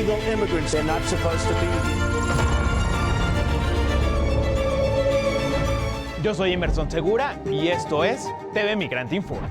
illegal immigrants. They're not supposed to be here. Yo soy Emerson Segura y esto es TV Migrante Informa.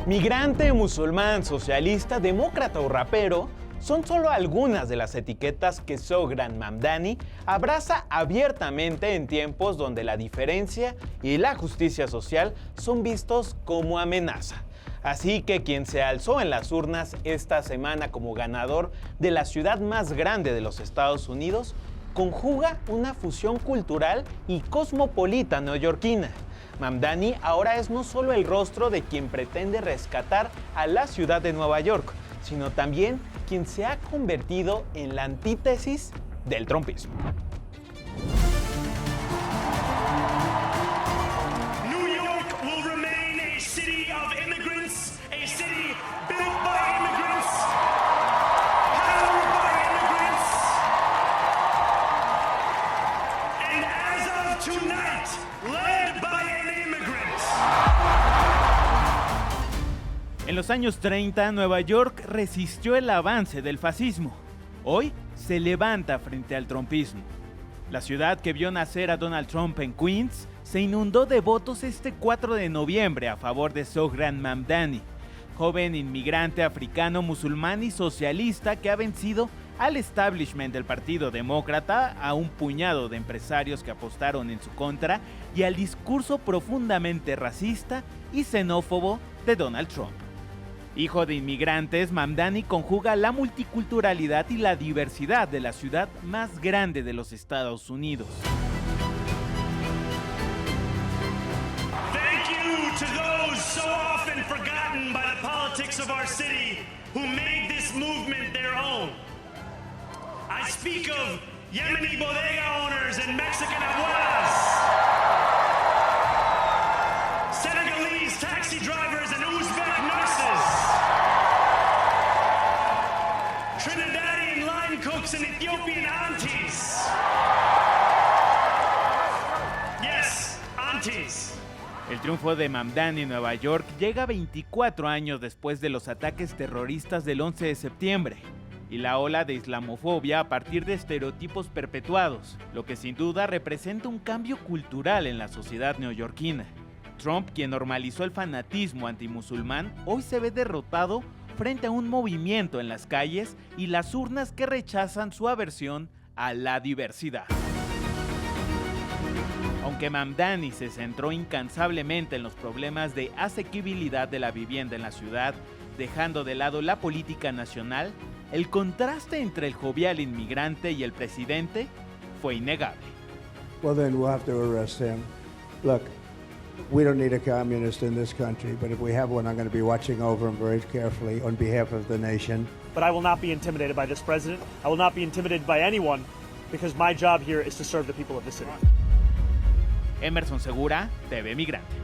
Migrante, musulmán, socialista, demócrata o rapero son solo algunas de las etiquetas que Zohran Mamdani abraza abiertamente en tiempos donde la diferencia y la justicia social son vistos como amenaza. Así que quien se alzó en las urnas esta semana como ganador de la ciudad más grande de los Estados Unidos conjuga una fusión cultural y cosmopolita neoyorquina. Mamdani ahora es no solo el rostro de quien pretende rescatar a la ciudad de Nueva York, sino también quien se ha convertido en la antítesis del trumpismo. New York will remain a city of immigrants, a city built by immigrants, powered by immigrants, and as of tonight, led by an immigrant. En los años 30, Nueva York resistió el avance del fascismo. Hoy se levanta frente al trumpismo. La ciudad que vio nacer a Donald Trump en Queens se inundó de votos este 4 de noviembre a favor de Zohran Mamdani, joven inmigrante africano, musulmán y socialista que ha vencido al establishment del Partido Demócrata, a un puñado de empresarios que apostaron en su contra y al discurso profundamente racista y xenófobo de Donald Trump. Hijo de inmigrantes, Mamdani conjuga la multiculturalidad y la diversidad de la ciudad más grande de los Estados Unidos. Thank you to those so often forgotten by the politics of our city who made this movement their own. I speak of Yemeni bodega owners and Mexican abuelas, Senegalese taxi drivers and Uzbek nurses, Trinidadian line cooks and Ethiopian aunties. Yes, aunties. El triunfo de Mamdani en Nueva York llega 24 años después de los ataques terroristas del 11 de septiembre y la ola de islamofobia a partir de estereotipos perpetuados, lo que sin duda representa un cambio cultural en la sociedad neoyorquina. Trump, quien normalizó el fanatismo antimusulmán, hoy se ve derrotado frente a un movimiento en las calles y las urnas que rechazan su aversión a la diversidad. Aunque Mamdani se centró incansablemente en los problemas de asequibilidad de la vivienda en la ciudad, dejando de lado la política nacional, el contraste entre el jovial inmigrante y el presidente fue innegable. Well, then we'll have to arrest him. Look, we don't need a communist in this country, but if we have one, I'm going to be watching over him very carefully on behalf of the nation. But I will not be intimidated by this president. I will not be intimidated by anyone because my job here is to serve the people of the city. Emerson Segura, TV Migrante.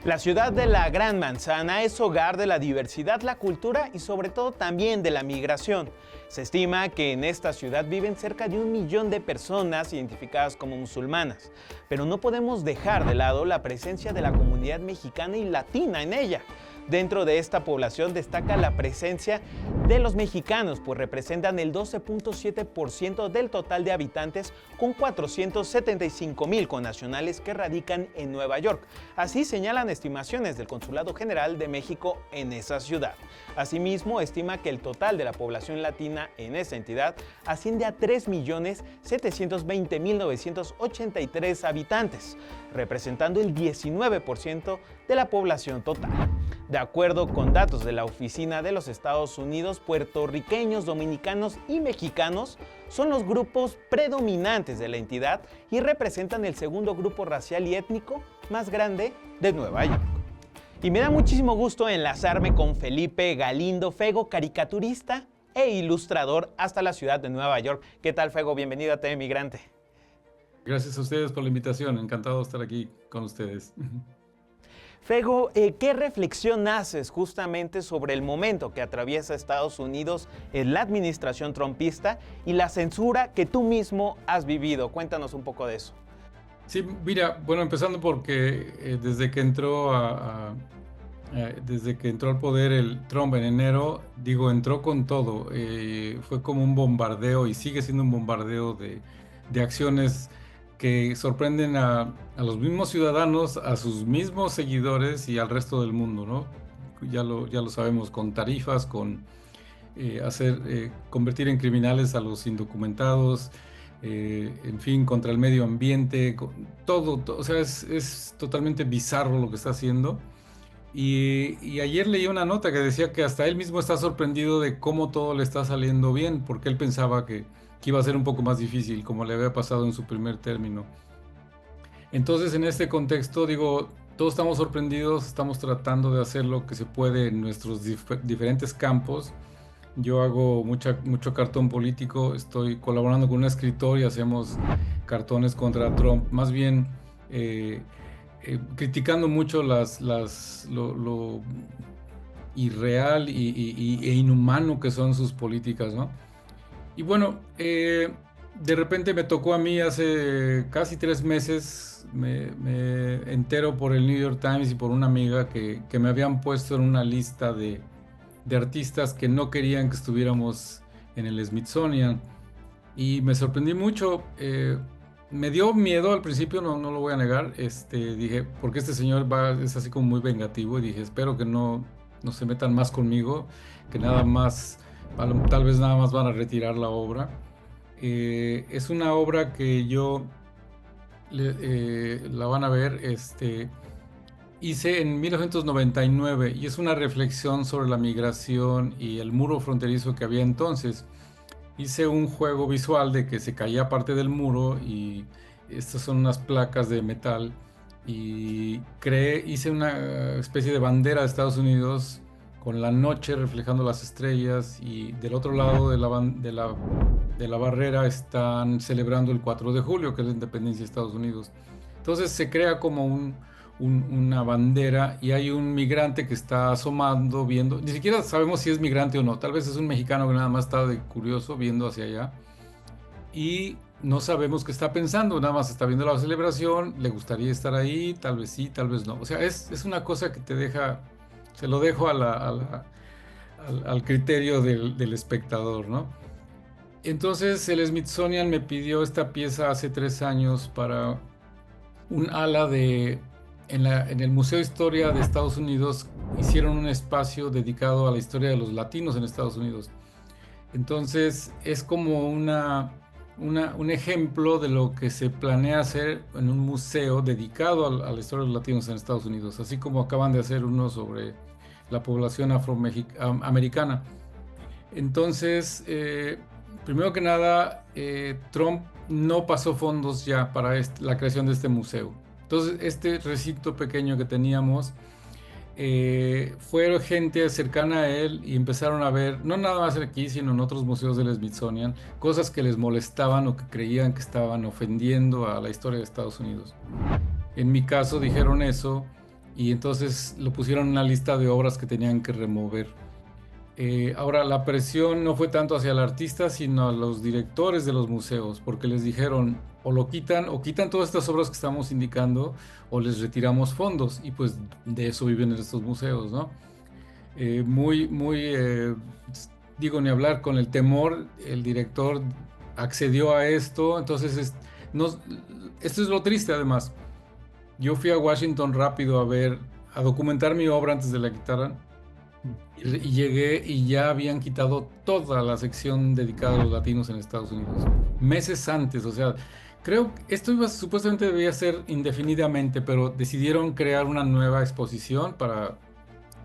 La ciudad de la Gran Manzana es hogar de la diversidad, la cultura y sobre todo también de la migración. Se estima que en esta ciudad viven cerca de 1 millón de personas identificadas como musulmanas, pero no podemos dejar de lado la presencia de la comunidad mexicana y latina en ella. Dentro de esta población destaca la presencia de los mexicanos, pues representan el 12.7% del total de habitantes, con 475,000 connacionales que radican en Nueva York. Así señalan estimaciones del Consulado General de México en esa ciudad. Asimismo, estima que el total de la población latina en esa entidad asciende a 3.720.983 habitantes, representando el 19% de la población total. De acuerdo con datos de la Oficina de los Estados Unidos, puertorriqueños, dominicanos y mexicanos son los grupos predominantes de la entidad y representan el segundo grupo racial y étnico más grande de Nueva York. Y me da muchísimo gusto enlazarme con Felipe Galindo Fego, caricaturista e ilustrador hasta la ciudad de Nueva York. ¿Qué tal, Fego? Bienvenido a TV Migrante. Gracias a ustedes por la invitación, encantado de estar aquí con ustedes. Fego, ¿qué reflexión haces justamente sobre el momento que atraviesa Estados Unidos en la administración trumpista y la censura que tú mismo has vivido? Cuéntanos un poco de eso. Sí, mira, bueno, empezando porque desde que entró desde que entró al poder el Trump en enero, digo, entró con todo. Fue como un bombardeo y sigue siendo un bombardeo de acciones que sorprenden a los mismos ciudadanos, a sus mismos seguidores y al resto del mundo, ¿no? Ya lo sabemos, con tarifas, con convertir en criminales a los indocumentados, en fin, contra el medio ambiente, todo, o sea, es totalmente bizarro lo que está haciendo. Y ayer leí una nota que decía que hasta él mismo está sorprendido de cómo todo le está saliendo bien, porque él pensaba que iba a ser un poco más difícil, como le había pasado en su primer término. Entonces, en este contexto, digo, todos estamos sorprendidos, estamos tratando de hacer lo que se puede en nuestros diferentes campos. Yo hago mucho cartón político, estoy colaborando con un escritor y hacemos cartones contra Trump, más bien criticando mucho lo irreal e inhumano que son sus políticas, ¿no? Y bueno, de repente me tocó a mí hace casi 3 meses, me entero por el New York Times y por una amiga que me habían puesto en una lista de artistas que no querían que estuviéramos en el Smithsonian. Y me sorprendí mucho, me dio miedo al principio, no lo voy a negar, dije, porque este señor es así como muy vengativo, y dije, espero que no se metan más conmigo, que nada más... Tal vez nada más van a retirar la obra. Es una obra que yo la van a ver, hice en 1999 y es una reflexión sobre la migración y el muro fronterizo que había entonces. Hice un juego visual de que se caía parte del muro y estas son unas placas de metal y hice una especie de bandera de Estados Unidos con la noche reflejando las estrellas, y del otro lado de la barrera están celebrando el 4 de julio, que es la independencia de Estados Unidos. Entonces se crea como una bandera, y hay un migrante que está asomando, viendo, ni siquiera sabemos si es migrante o no, tal vez es un mexicano que nada más está de curioso viendo hacia allá, y no sabemos qué está pensando, nada más está viendo la celebración, le gustaría estar ahí, tal vez sí, tal vez no. O sea, es una cosa que te deja... Se lo dejo al criterio del espectador, ¿no? Entonces el Smithsonian me pidió esta pieza hace 3 años para un ala en el Museo de Historia de Estados Unidos. Hicieron un espacio dedicado a la historia de los latinos en Estados Unidos. Entonces es como un ejemplo de lo que se planea hacer en un museo dedicado a la historia de los latinos en Estados Unidos, así como acaban de hacer uno sobre la población afroamericana. Entonces, primero que nada, Trump no pasó fondos ya para la creación de este museo. Entonces, este recinto pequeño que teníamos, fue gente cercana a él y empezaron a ver, no nada más aquí, sino en otros museos del Smithsonian, cosas que les molestaban o que creían que estaban ofendiendo a la historia de Estados Unidos. En mi caso dijeron eso, y entonces lo pusieron en una lista de obras que tenían que remover. Ahora, la presión no fue tanto hacia el artista, sino a los directores de los museos, porque les dijeron, o lo quitan, o quitan todas estas obras que estamos indicando, o les retiramos fondos, y pues de eso viven estos museos, ¿no? Digo, ni hablar, con el temor, el director accedió a esto. Entonces, esto es lo triste. Además, yo fui a Washington rápido a documentar mi obra antes de la quitaran, y llegué y ya habían quitado toda la sección dedicada a los latinos en Estados Unidos, meses antes. O sea, creo que esto supuestamente debía ser indefinidamente, pero decidieron crear una nueva exposición para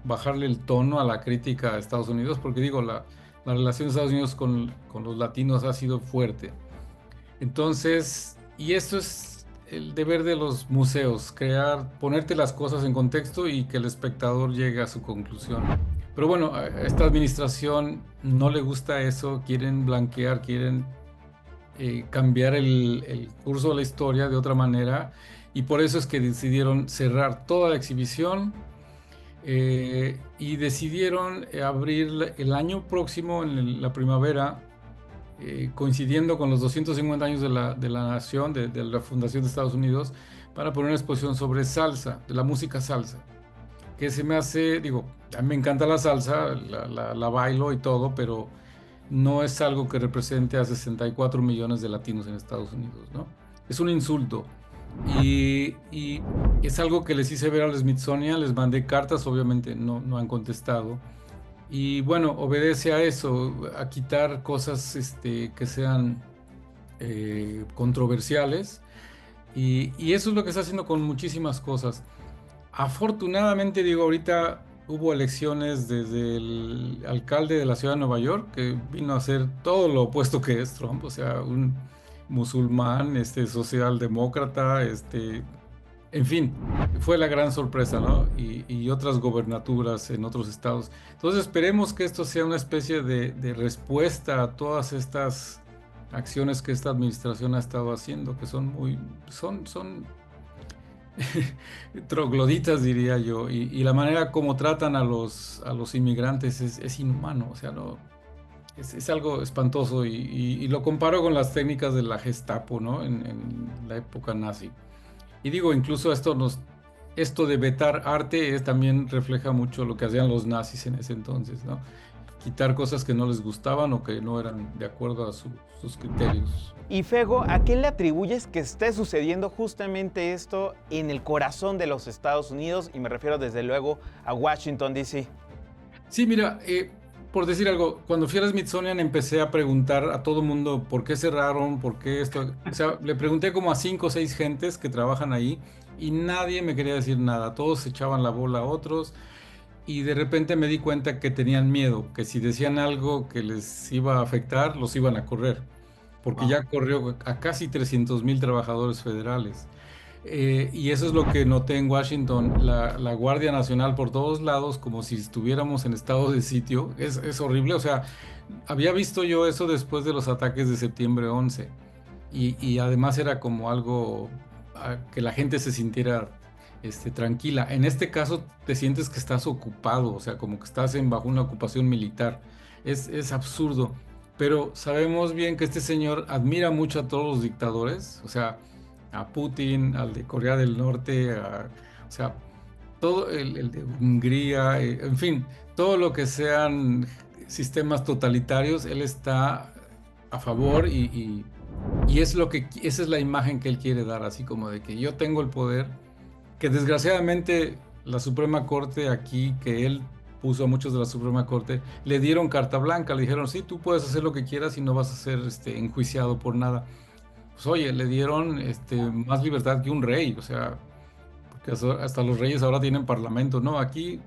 bajarle el tono a la crítica a Estados Unidos, porque digo, la relación de Estados Unidos con los latinos ha sido fuerte. Entonces, y esto es el deber de los museos, ponerte las cosas en contexto y que el espectador llegue a su conclusión. Pero bueno, a esta administración no le gusta eso, quieren blanquear, quieren cambiar el curso de la historia de otra manera, y por eso es que decidieron cerrar toda la exhibición y decidieron abrir el año próximo, en la primavera, coincidiendo con los 250 años de la nación, de la fundación de Estados Unidos, para poner una exposición sobre salsa, de la música salsa, que se me hace, digo, a mí me encanta la salsa, la bailo y todo, pero no es algo que represente a 64 millones de latinos en Estados Unidos, ¿no? Es un insulto. Y es algo que les hice ver al Smithsonian, les mandé cartas, obviamente no han contestado. Y bueno, obedece a eso, a quitar cosas que sean controversiales. Y eso es lo que está haciendo con muchísimas cosas. Afortunadamente, digo, ahorita hubo elecciones desde el alcalde de la ciudad de Nueva York, que vino a hacer todo lo opuesto que es Trump, o sea, un musulmán, socialdemócrata, en fin, fue la gran sorpresa, ¿no? Y otras gobernaturas en otros estados. Entonces esperemos que esto sea una especie de respuesta a todas estas acciones que esta administración ha estado haciendo, que son trogloditas, diría yo, y la manera como tratan a los inmigrantes es inhumano, o sea, no, es algo espantoso, y lo comparo con las técnicas de la Gestapo, ¿no? En la época nazi. Y digo, incluso esto de vetar arte también refleja mucho lo que hacían los nazis en ese entonces, ¿no? Quitar cosas que no les gustaban o que no eran de acuerdo a sus criterios. Y Fego, ¿a qué le atribuyes que esté sucediendo justamente esto en el corazón de los Estados Unidos? Y me refiero desde luego a Washington, D.C. Sí, mira, por decir algo, cuando fui a Smithsonian empecé a preguntar a todo mundo por qué cerraron, por qué esto. O sea, le pregunté como a 5 o 6 gentes que trabajan ahí y nadie me quería decir nada. Todos echaban la bola a otros. Y de repente me di cuenta que tenían miedo, que si decían algo que les iba a afectar, los iban a correr, porque ya corrió a casi 300,000 trabajadores federales. Y eso es lo que noté en Washington, la Guardia Nacional por todos lados, como si estuviéramos en estado de sitio. Es horrible, o sea, había visto yo eso después de los ataques de septiembre 11, y además era como algo que la gente se sintiera tranquila. En este caso te sientes que estás ocupado, o sea, como que estás bajo una ocupación militar. Es absurdo, pero sabemos bien que este señor admira mucho a todos los dictadores, o sea, a Putin, al de Corea del Norte, o sea, todo el de Hungría, en fin, todo lo que sean sistemas totalitarios, él está a favor, y esa es la imagen que él quiere dar, así como de que yo tengo el poder, que desgraciadamente la Suprema Corte aquí, que él puso a muchos de la Suprema Corte, le dieron carta blanca, le dijeron, sí, tú puedes hacer lo que quieras y no vas a ser enjuiciado por nada. Pues oye, le dieron más libertad que un rey, o sea, porque hasta los reyes ahora tienen parlamento, ¿no? Aquí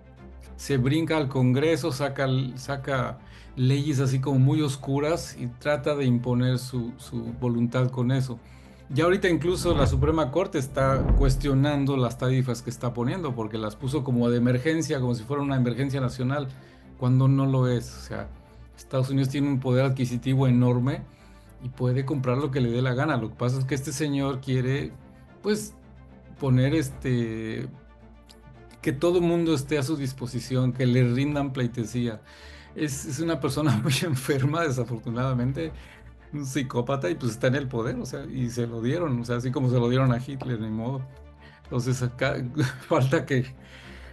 se brinca al Congreso, saca leyes así como muy oscuras y trata de imponer su voluntad con eso. Ya ahorita incluso la Suprema Corte está cuestionando las tarifas que está poniendo, porque las puso como de emergencia, como si fuera una emergencia nacional, cuando no lo es. O sea, Estados Unidos tiene un poder adquisitivo enorme y puede comprar lo que le dé la gana. Lo que pasa es que este señor quiere, pues, poner que todo el mundo esté a su disposición, que le rindan pleitesía. Es una persona muy enferma, desafortunadamente, un psicópata, y pues está en el poder, o sea, y se lo dieron, o sea, así como se lo dieron a Hitler, ni modo. Entonces acá falta que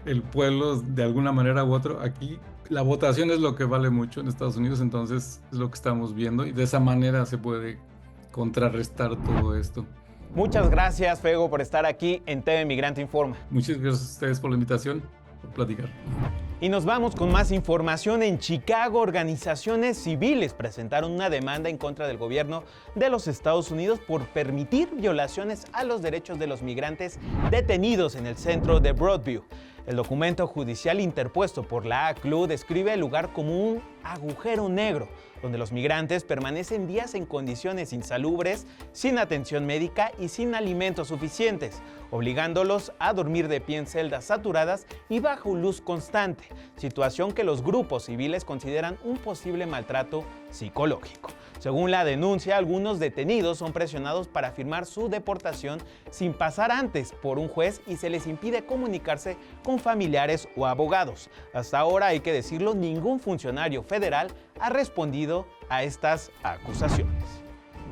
el pueblo, de alguna manera u otra, aquí la votación es lo que vale mucho en Estados Unidos, entonces es lo que estamos viendo, y de esa manera se puede contrarrestar todo esto. Muchas gracias, Fego, por estar aquí en TV Migrante Informa. Muchas gracias a ustedes por la invitación, por platicar. Y nos vamos con más información. En Chicago, organizaciones civiles presentaron una demanda en contra del gobierno de los Estados Unidos por permitir violaciones a los derechos de los migrantes detenidos en el centro de Broadview. El documento judicial interpuesto por la ACLU describe el lugar como un agujero negro, donde los migrantes permanecen días en condiciones insalubres, sin atención médica y sin alimentos suficientes, obligándolos a dormir de pie en celdas saturadas y bajo luz constante, situación que los grupos civiles consideran un posible maltrato psicológico. Según la denuncia, algunos detenidos son presionados para firmar su deportación sin pasar antes por un juez y se les impide comunicarse con familiares o abogados. Hasta ahora, hay que decirlo, ningún funcionario federal ha respondido a estas acusaciones.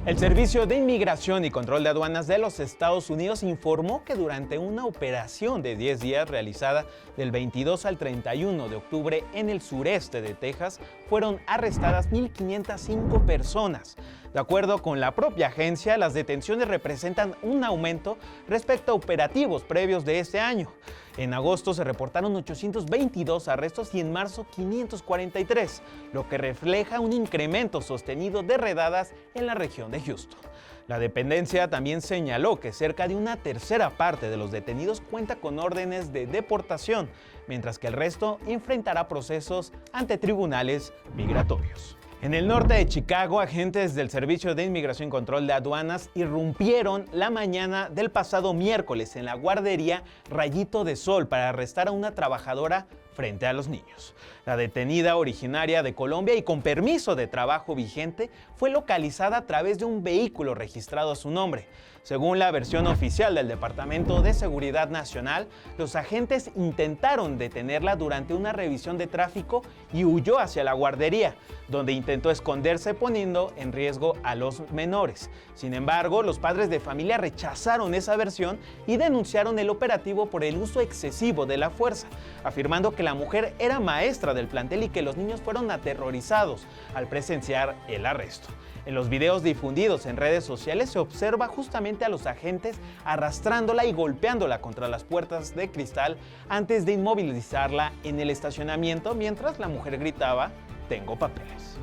El Servicio de Inmigración y Control de Aduanas de los Estados Unidos informó que durante una operación de 10 días realizada del 22 al 31 de octubre en el sureste de Texas, fueron arrestadas 1.505 personas. De acuerdo con la propia agencia, las detenciones representan un aumento respecto a operativos previos de este año. En agosto se reportaron 822 arrestos y en marzo 543, lo que refleja un incremento sostenido de redadas en la región de Houston. La dependencia también señaló que cerca de una tercera parte de los detenidos cuenta con órdenes de deportación, mientras que el resto enfrentará procesos ante tribunales migratorios. En el norte de Chicago, agentes del Servicio de Inmigración y Control de Aduanas irrumpieron la mañana del pasado miércoles en la guardería Rayito de Sol para arrestar a una trabajadora frente a los niños. La detenida, originaria de Colombia y con permiso de trabajo vigente, fue localizada a través de un vehículo registrado a su nombre. Según la versión oficial del Departamento de Seguridad Nacional, los agentes intentaron detenerla durante una revisión de tráfico y huyó hacia la guardería, donde intentó esconderse poniendo en riesgo a los menores. Sin embargo, los padres de familia rechazaron esa versión y denunciaron el operativo por el uso excesivo de la fuerza, afirmando que la mujer era maestra del plantel y que los niños fueron aterrorizados al presenciar el arresto. En los videos difundidos en redes sociales se observa justamente a los agentes arrastrándola y golpeándola contra las puertas de cristal antes de inmovilizarla en el estacionamiento mientras la mujer gritaba: "Tengo papeles".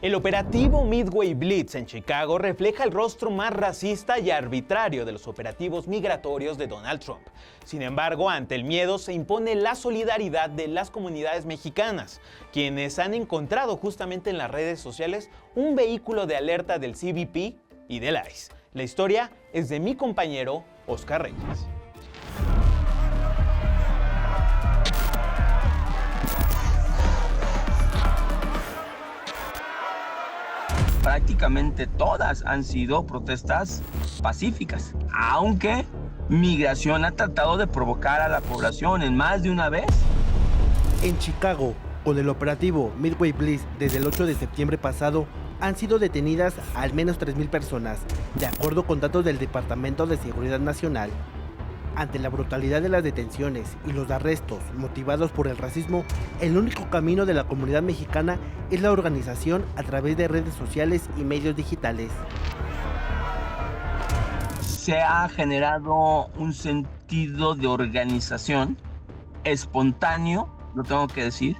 El operativo Midway Blitz en Chicago refleja el rostro más racista y arbitrario de los operativos migratorios de Donald Trump. Sin embargo, ante el miedo se impone la solidaridad de las comunidades mexicanas, quienes han encontrado justamente en las redes sociales un vehículo de alerta del CBP y del ICE. La historia es de mi compañero Oscar Reyes. Prácticamente todas han sido protestas pacíficas, aunque Migración ha tratado de provocar a la población en más de una vez. En Chicago, con el operativo Midway Blitz desde el 8 de septiembre pasado, han sido detenidas al menos 3,000 personas, de acuerdo con datos del Departamento de Seguridad Nacional. Ante la brutalidad de las detenciones y los arrestos motivados por el racismo, el único camino de la comunidad mexicana es la organización a través de redes sociales y medios digitales. Se ha generado un sentido de organización espontáneo, lo tengo que decir,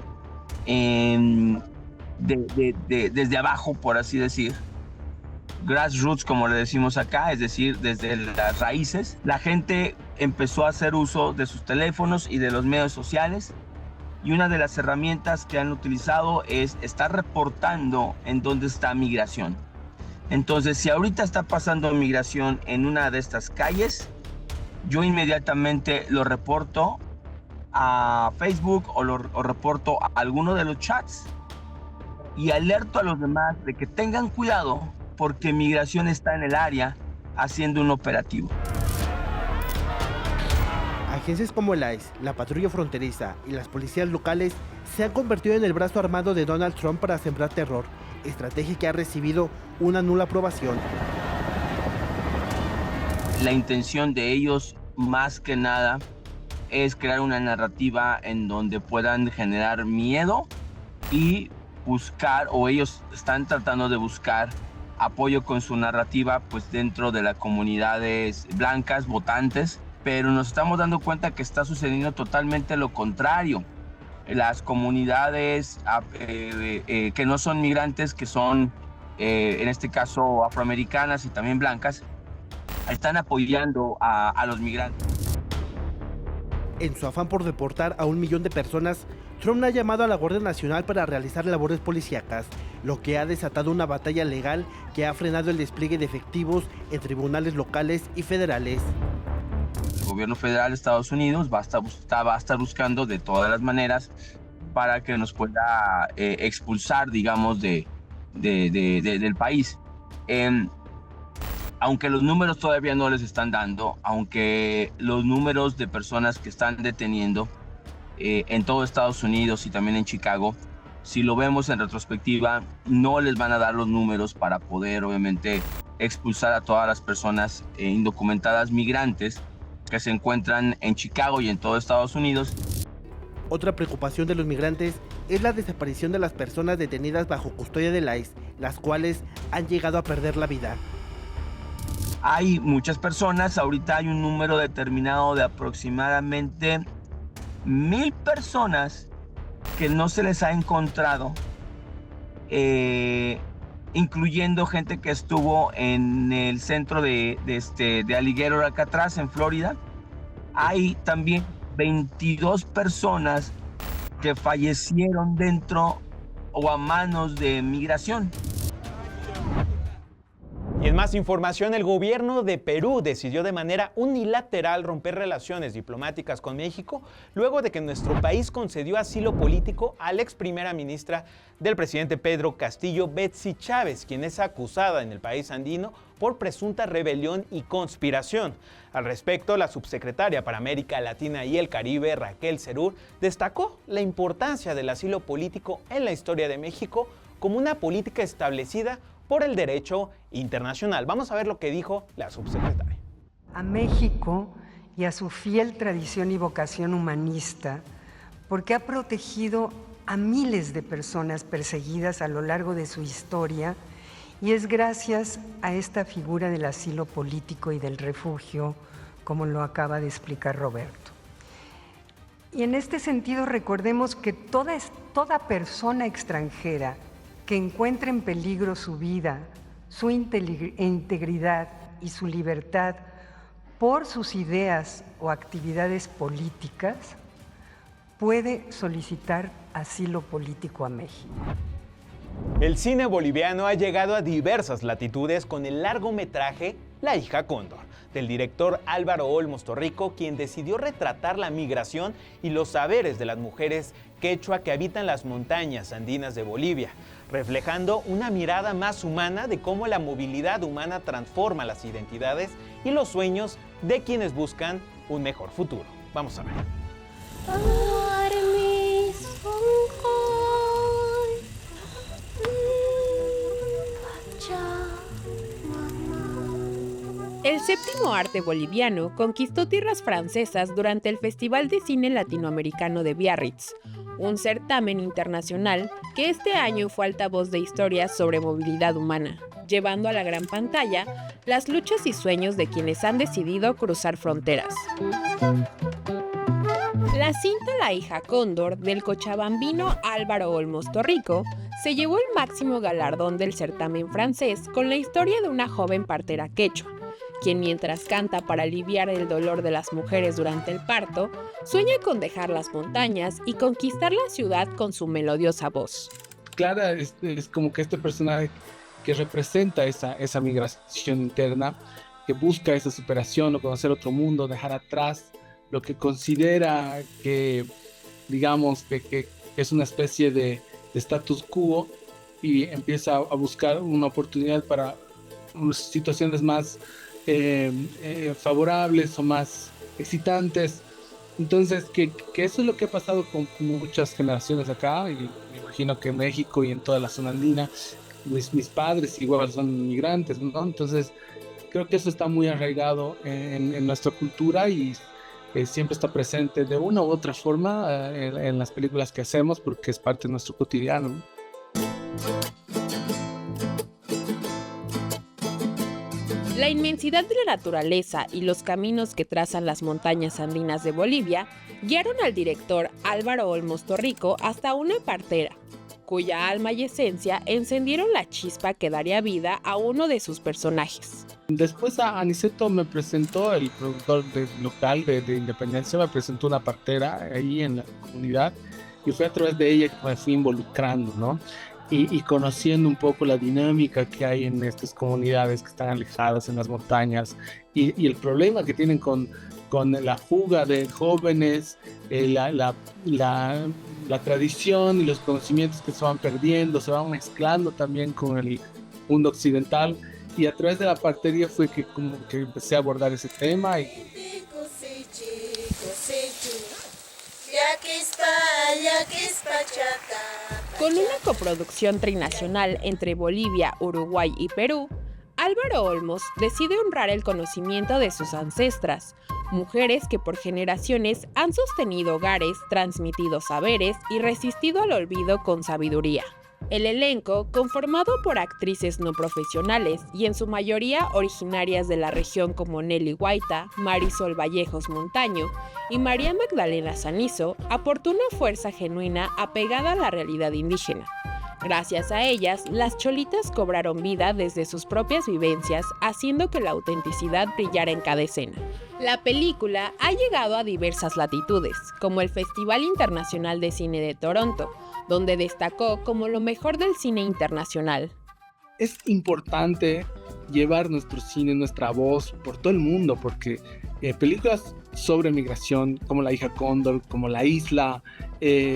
desde abajo, por así decir. Grassroots, como le decimos acá, es decir, desde las raíces. La gente empezó a hacer uso de sus teléfonos y de los medios sociales, y una de las herramientas que han utilizado es estar reportando en dónde está Migración. Entonces, si ahorita está pasando Migración en una de estas calles, yo inmediatamente lo reporto a Facebook o reporto a alguno de los chats y alerto a los demás de que tengan cuidado porque Migración está en el área haciendo un operativo. Agencias como el ICE, la Patrulla Fronteriza y las policías locales se han convertido en el brazo armado de Donald Trump para sembrar terror, estrategia que ha recibido una nula aprobación. La intención de ellos, más que nada, es crear una narrativa en donde puedan generar miedo y buscar, o ellos están tratando de buscar apoyo con su narrativa, pues dentro de las comunidades blancas, votantes, pero nos estamos dando cuenta que está sucediendo totalmente lo contrario. Las comunidades que no son migrantes, que son en este caso afroamericanas y también blancas, están apoyando a los migrantes. En su afán por deportar a 1 millón de personas, Trump ha llamado a la Guardia Nacional para realizar labores policíacas, lo que ha desatado una batalla legal que ha frenado el despliegue de efectivos en tribunales locales y federales. El gobierno federal de Estados Unidos va a estar buscando de todas las maneras para que nos pueda expulsar, digamos, de del país. Aunque los números todavía no les están dando, aunque los números de personas que están deteniendo en todo Estados Unidos y también en Chicago, si lo vemos en retrospectiva, no les van a dar los números para poder, obviamente, expulsar a todas las personas indocumentadas migrantes que se encuentran en Chicago y en todo Estados Unidos. Otra preocupación de los migrantes es la desaparición de las personas detenidas bajo custodia del ICE, las cuales han llegado a perder la vida. Hay muchas personas, ahorita hay un número determinado de aproximadamente 1,000 personas que no se les ha encontrado, incluyendo gente que estuvo en el centro de Alligator Alcatraz en Florida. Hay también 22 personas que fallecieron dentro o a manos de migración. Y en más información, el gobierno de Perú decidió de manera unilateral romper relaciones diplomáticas con México luego de que nuestro país concedió asilo político a la ex primera ministra del presidente Pedro Castillo, Betsy Chávez, quien es acusada en el país andino por presunta rebelión y conspiración. Al respecto, la subsecretaria para América Latina y el Caribe, Raquel Serur, destacó la importancia del asilo político en la historia de México como una política establecida por el derecho internacional. Vamos a ver lo que dijo la subsecretaria. A México y a su fiel tradición y vocación humanista, porque ha protegido a miles de personas perseguidas a lo largo de su historia, y es gracias a esta figura del asilo político y del refugio, como lo acaba de explicar Roberto. Y en este sentido recordemos que toda persona extranjera que encuentre en peligro su vida, su integridad y su libertad por sus ideas o actividades políticas, puede solicitar asilo político a México. El cine boliviano ha llegado a diversas latitudes con el largometraje La hija cóndor, del director Álvaro Olmos Torrico, quien decidió retratar la migración y los saberes de las mujeres quechua que habitan las montañas andinas de Bolivia, reflejando una mirada más humana de cómo la movilidad humana transforma las identidades y los sueños de quienes buscan un mejor futuro. Vamos a ver. El séptimo arte boliviano conquistó tierras francesas durante el Festival de Cine Latinoamericano de Biarritz, un certamen internacional que este año fue altavoz de historias sobre movilidad humana, llevando a la gran pantalla las luchas y sueños de quienes han decidido cruzar fronteras. La cinta La hija cóndor del cochabambino Álvaro Olmos Torrico se llevó el máximo galardón del certamen francés con la historia de una joven partera quechua, quien mientras canta para aliviar el dolor de las mujeres durante el parto, sueña con dejar las montañas y conquistar la ciudad con su melodiosa voz. Clara es como que este personaje que representa esa migración interna, que busca esa superación o conocer otro mundo, dejar atrás lo que considera que, digamos, que es una especie de status quo y empieza a buscar una oportunidad para situaciones más favorables o más excitantes. Entonces, que eso es lo que ha pasado con muchas generaciones acá, y me imagino que en México y en toda la zona andina, mis padres igual son migrantes, ¿no? Entonces, creo que eso está muy arraigado en nuestra cultura y siempre está presente de una u otra forma en las películas que hacemos, porque es parte de nuestro cotidiano. La inmensidad de la naturaleza y los caminos que trazan las montañas andinas de Bolivia guiaron al director Álvaro Olmos Torrico hasta una partera, cuya alma y esencia encendieron la chispa que daría vida a uno de sus personajes. Después a Aniceto me presentó, el productor local de Independencia, me presentó una partera ahí en la comunidad y fue a través de ella que me fui involucrando, ¿no? y conociendo un poco la dinámica que hay en estas comunidades que están alejadas en las montañas y el problema que tienen con la fuga de jóvenes, la tradición y los conocimientos que se van perdiendo, se van mezclando también con el mundo occidental, y a través de la partería fue que como que empecé a abordar ese tema y Con una coproducción trinacional entre Bolivia, Uruguay y Perú, Álvaro Olmos decide honrar el conocimiento de sus ancestras, mujeres que por generaciones han sostenido hogares, transmitido saberes y resistido al olvido con sabiduría. El elenco, conformado por actrices no profesionales y en su mayoría originarias de la región como Nelly Guaita, Marisol Vallejos Montaño y María Magdalena Sanizo, aportó una fuerza genuina apegada a la realidad indígena. Gracias a ellas, las cholitas cobraron vida desde sus propias vivencias, haciendo que la autenticidad brillara en cada escena. La película ha llegado a diversas latitudes, como el Festival Internacional de Cine de Toronto, donde destacó como lo mejor del cine internacional. Es importante llevar nuestro cine, nuestra voz por todo el mundo, porque películas sobre migración, como La hija cóndor, como La isla,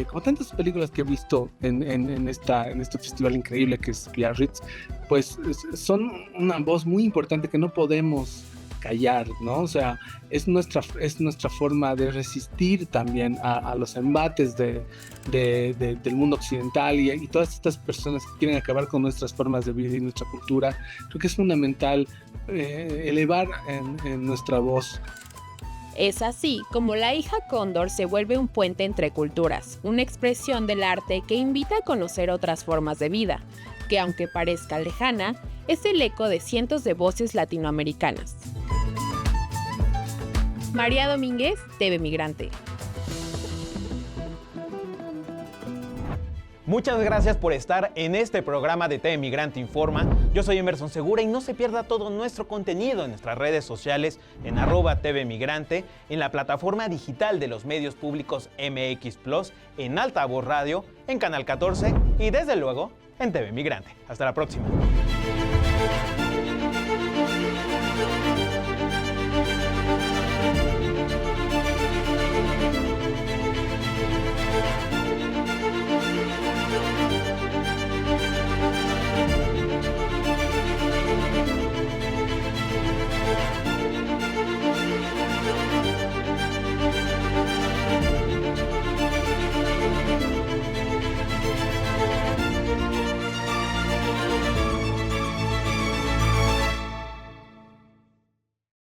como tantas películas que he visto en este festival increíble que es Biarritz, pues son una voz muy importante que no podemos callar, ¿no? O sea, es nuestra forma de resistir también a los embates del mundo occidental y todas estas personas que quieren acabar con nuestras formas de vida y nuestra cultura. Creo que es fundamental elevar en nuestra voz. Es así como La hija cóndor se vuelve un puente entre culturas, una expresión del arte que invita a conocer otras formas de vida, que aunque parezca lejana, es el eco de cientos de voces latinoamericanas. María Domínguez, TV Migrante. Muchas gracias por estar en este programa de TV Migrante Informa. Yo soy Emerson Segura y no se pierda todo nuestro contenido en nuestras redes sociales en @TV Migrante, en la plataforma digital de los medios públicos MX Plus, en Altavoz Radio, en Canal 14 y desde luego en TV Migrante. Hasta la próxima.